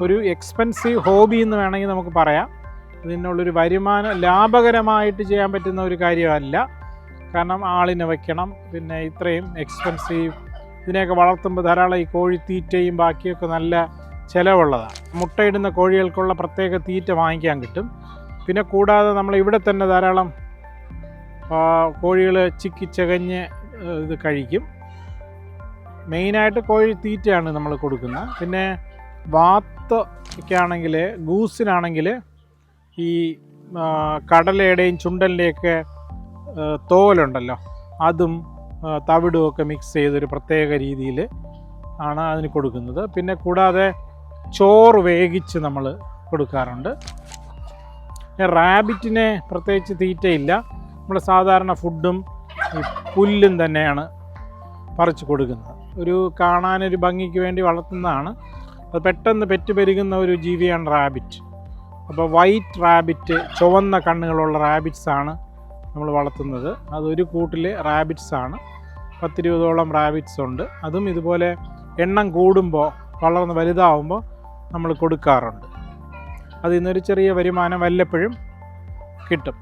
ഒരു expensive hobby എന്ന് വേണമെങ്കിൽ നമുക്ക് പറയാം. ഇതിനുള്ളൊരു വരുമാനം ലാഭകരമായിട്ട് ചെയ്യാൻ പറ്റുന്ന ഒരു കാര്യമല്ല. കാരണം ആളിനെ വയ്ക്കണം, പിന്നെ ഇത്രയും എക്സ്പെൻസീവ്. ഇതിനെയൊക്കെ വളർത്തുമ്പോൾ ധാരാളം ഈ കോഴിത്തീറ്റയും ബാക്കിയൊക്കെ നല്ല ചിലവുള്ളതാണ്. മുട്ടയിടുന്ന കോഴികൾക്കുള്ള പ്രത്യേക തീറ്റ വാങ്ങിക്കാൻ കിട്ടും. പിന്നെ കൂടാതെ നമ്മൾ ഇവിടെ തന്നെ ധാരാളം കോഴികൾ ചിക്കിച്ചകഞ്ഞ് ഇത് കഴിക്കും. മെയിനായിട്ട് കോഴി തീറ്റയാണ് നമ്മൾ കൊടുക്കുന്നത്. പിന്നെ വാത്ത് ഒക്കെ ആണെങ്കിൽ, ഗൂസിനാണെങ്കിൽ ഈ കടലയുടെയും ചുണ്ടലിൻ്റെയൊക്കെ തോലുണ്ടല്ലോ, അതും തവിടും ഒക്കെ മിക്സ് ചെയ്തൊരു പ്രത്യേക രീതിയിൽ ആണ് അതിന് കൊടുക്കുന്നത്. പിന്നെ കൂടാതെ ചോറ് വേവിച്ച് നമ്മൾ കൊടുക്കാറുണ്ട്. റാബിറ്റിനെ പ്രത്യേകിച്ച് തീറ്റയില്ല. നമ്മൾ സാധാരണ ഫുഡും പുല്ലും തന്നെയാണ് പറിച്ച് കൊടുക്കുന്നത്. ഒരു കാണാനൊരു ഭംഗിക്ക് വേണ്ടി വളർത്തുന്നതാണ്. അത് പെട്ടെന്ന് പെറ്റുപെരുകുന്ന ഒരു ജീവിയാണ് റാബിറ്റ്. അപ്പോൾ വൈറ്റ് റാബിറ്റ്, ചുവന്ന കണ്ണുകളുള്ള റാബിറ്റ്സാണ് നമ്മൾ വളർത്തുന്നത്. അതൊരു കൂട്ടിൽ റാബിറ്റ്സാണ്. 10-20ഓളം റാബിറ്റ്സ് ഉണ്ട്. അതും ഇതുപോലെ എണ്ണം കൂടുമ്പോൾ, വളർന്ന് വലുതാവുമ്പോൾ നമ്മൾ കൊടുക്കാറുണ്ട്. അതിൽ നിന്നൊരു ചെറിയ വരുമാനം വല്ലപ്പോഴും കിട്ടും.